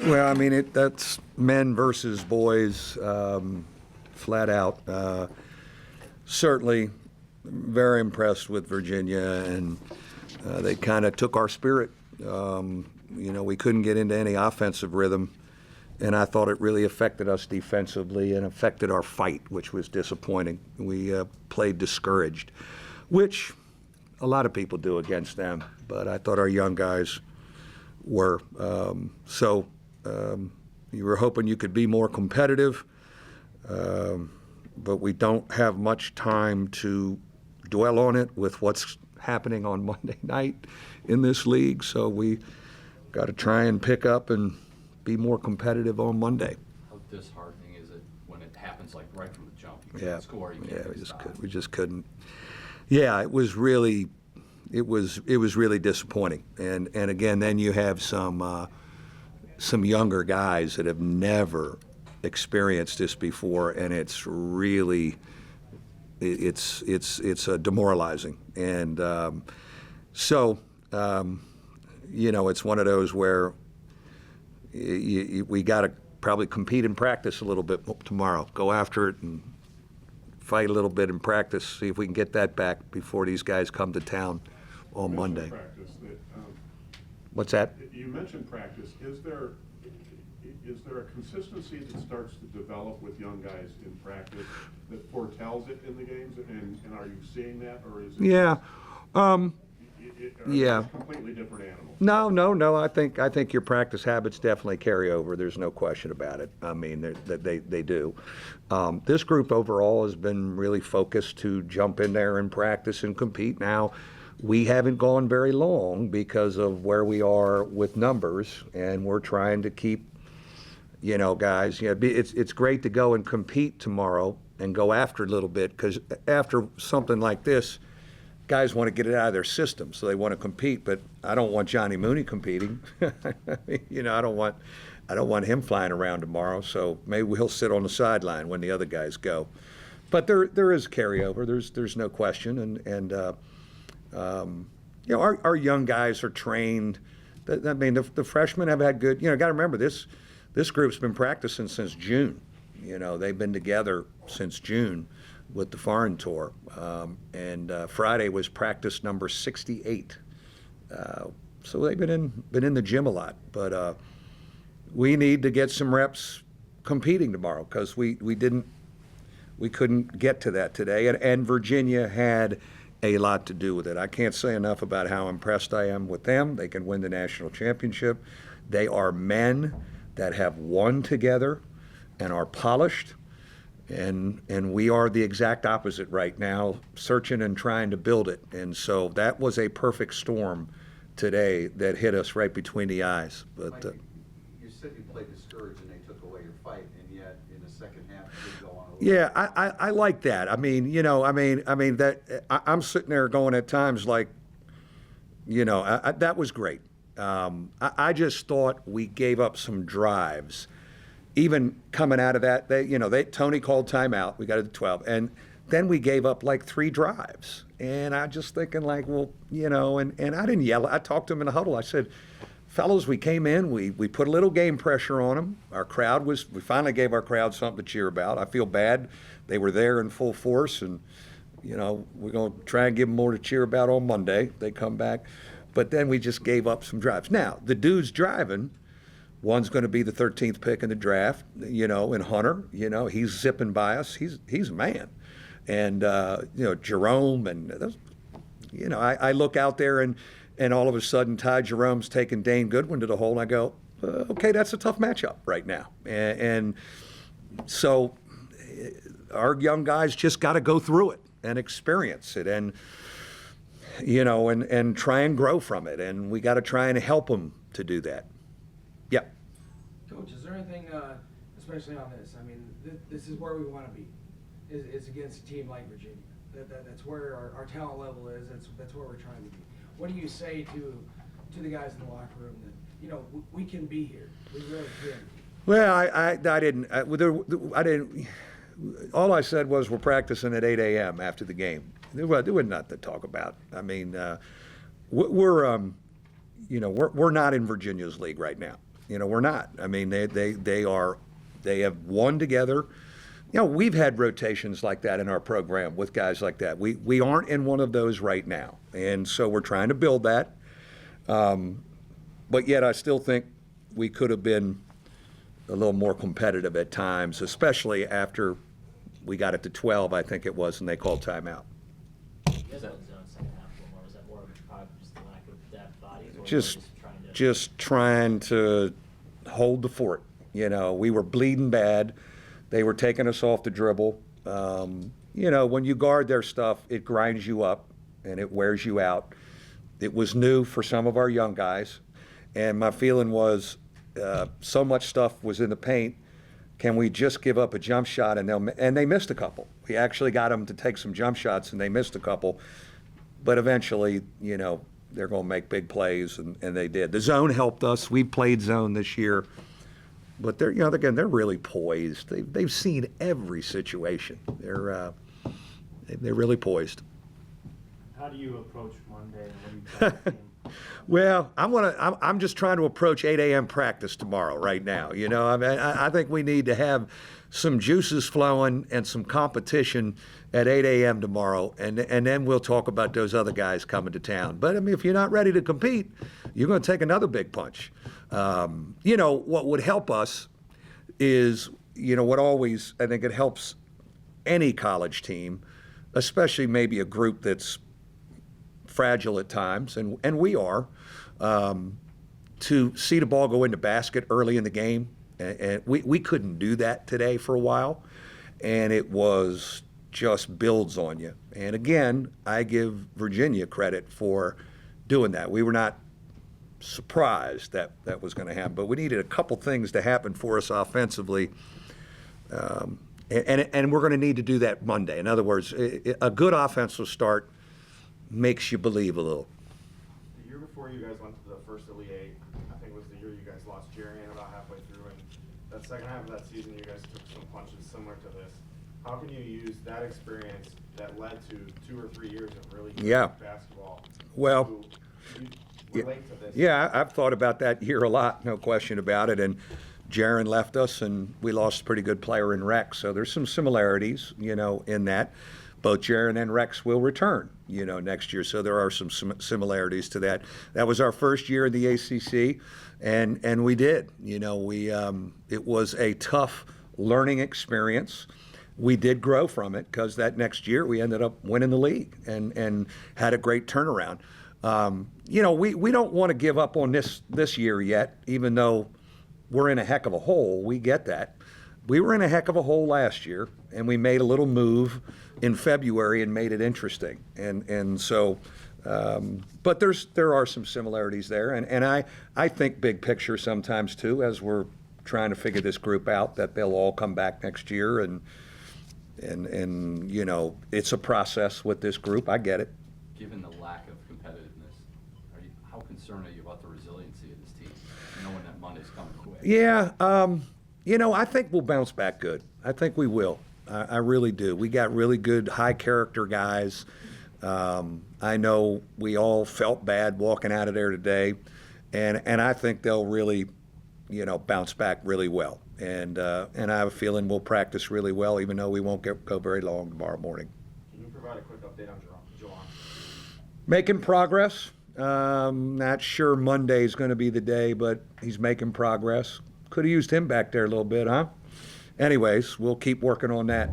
Well, I mean, that's men versus boys, flat out. Certainly very impressed with Virginia, and they kind of took our spirit. We couldn't get into any offensive rhythm, and I thought it really affected us defensively and affected our fight, which was disappointing. We played discouraged, which a lot of people do against them, but I thought our young guys were. You were hoping you could be more competitive, but we don't have much time to dwell on it with what's happening on Monday night in this league, so we got to try and pick up and be more competitive on Monday. How disheartening is it when it happens like right from the jump? You Yeah, can't score, you can't we just couldn't. Yeah, it was really disappointing. And again, then you have some younger guys that have never experienced this before, and it's really demoralizing. And it's one of those where we got to probably compete in practice a little bit tomorrow. Go after it and fight a little bit in practice, see if we can get that back before these guys come to town on Monday. What's that? You mentioned practice. Is there a consistency that starts to develop with young guys in practice that foretells it in the games? And are you seeing that, or is it? Yeah. Yeah. Completely different animals. No. I think your practice habits definitely carry over. There's no question about it. I mean, they do. This group overall has been really focused to jump in there and practice and compete. Now, we haven't gone very long because of where we are with numbers, and we're trying to keep, guys. It's great to go and compete tomorrow and go after a little bit, because after something like this, guys want to get it out of their system, so they want to compete. But I don't want Johnny Mooney competing. I don't want him flying around tomorrow. So maybe he'll sit on the sideline when the other guys go. But there is carryover. There's no question, and our young guys are trained. I mean, the freshmen have had good. Got to remember this group's been practicing since June. They've been together since June with the foreign tour, and Friday was practice number 68. So they've been in the gym a lot, but we need to get some reps competing tomorrow, because we couldn't get to that today, and Virginia had a lot to do with it. I can't say enough about how impressed I am with them. They can win the national championship. They are men that have won together and are polished. And we are the exact opposite right now, searching and trying to build it. And so that was a perfect storm today that hit us right between the eyes. But Mike, you said you played discouraged and they took away your fight, and yet in the second half you did go on a little. Yeah, I like that. I mean, that I'm sitting there going at times like, that was great. I just thought we gave up some drives. Even coming out of that, Tony called timeout. We got it to 12, and then we gave up like 3 drives. And I just thinking like, well, and I didn't yell. I talked to him in the huddle. I said, fellows, we came in, we put a little game pressure on them. We finally gave our crowd something to cheer about. I feel bad. They were there in full force, and we're going to try and give them more to cheer about on Monday. They come back, but then we just gave up some drives. Now the dude's driving. One's going to be the 13th pick in the draft, and Hunter, he's zipping by us. He's a man. And, Jerome, and, those, I look out there and all of a sudden Ty Jerome's taking Dane Goodwin to the hole, and I go, okay, that's a tough matchup right now. And so our young guys just got to go through it and experience it and, and try and grow from it. And we got to try and help them to do that. Yeah. Coach, is there anything, especially on this? I mean, this is where we want to be. Is against a team like Virginia. That's where our talent level is. That's where we're trying to be. What do you say to the guys in the locker room that we can be here? We really can. Well, I didn't. All I said was we're practicing at 8 a.m. after the game. There was nothing to talk about. I mean, we're not in Virginia's league right now. we're not. I mean, they have won together. We've had rotations like that in our program with guys like that. We aren't in one of those right now, and so we're trying to build that. But yet, I still think we could have been a little more competitive at times, especially after we got it to 12, I think it was, and they called timeout. You guys went zone second half a little more. Was that more of just the lack of depth bodies, or Just trying to? just trying to hold the fort. We were bleeding bad. They were taking us off the dribble. When you guard their stuff, it grinds you up and it wears you out. It was new for some of our young guys, and my feeling was so much stuff was in the paint. Can we just give up a jump shot? And they missed a couple. We actually got them to take some jump shots, and they missed a couple. But eventually, they're going to make big plays, and they did. The zone helped us. We played zone this year. But they're really poised. They've seen every situation. They're really poised. How do you approach Monday? And what do you tell the team? Well, I'm just trying to approach 8 a.m. practice tomorrow right now. I think we need to have some juices flowing and some competition at 8 a.m. tomorrow, and then we'll talk about those other guys coming to town. But, if you're not ready to compete, you're going to take another big punch. What would help us is, what always, I think it helps any college team, especially maybe a group that's fragile at times, and we are, to see the ball go into basket early in the game. And we couldn't do that today for a while, and it was just builds on you. And again, I give Virginia credit for doing that. We were not surprised that was going to happen, but we needed a couple things to happen for us offensively, and we're going to need to do that Monday. In other words, a good offensive start makes you believe a little. The year before you guys went to the first Elite Eight, I think was the year you guys lost Jerry about halfway through, and that second half of that season you guys took some punches similar to this. How can you use that experience that led to 2 or 3 years of really good basketball Well, to relate to this? Yeah, I've thought about that year a lot, no question about it. And Jaron left us, and we lost a pretty good player in Rex. So there's some similarities, in that. Both Jaron and Rex will return, next year. So there are some similarities to that. That was our first year in the ACC, and we did. It was a tough learning experience. We did grow from it because that next year we ended up winning the league and had a great turnaround. We don't want to give up on this year yet, even though we're in a heck of a hole. We get that. We were in a heck of a hole last year, and we made a little move in February and made it interesting. And so, but there are some similarities there, and I think big picture sometimes too, as we're trying to figure this group out, that they'll all come back next year, and it's a process with this group. I get it. Given the lack of competitiveness, how concerned are you about the resiliency of this team, knowing that Monday's coming quick? Yeah, I think we'll bounce back good. I think we will. I really do. We got really good, high-character guys. I know we all felt bad walking out of there today, and I think they'll really, bounce back really well. And I have a feeling we'll practice really well, even though we won't go very long tomorrow morning. Can you provide a quick update on Jawan? Making progress. Not sure Monday's going to be the day, but he's making progress. Could have used him back there a little bit, huh? Anyways, we'll keep working on that.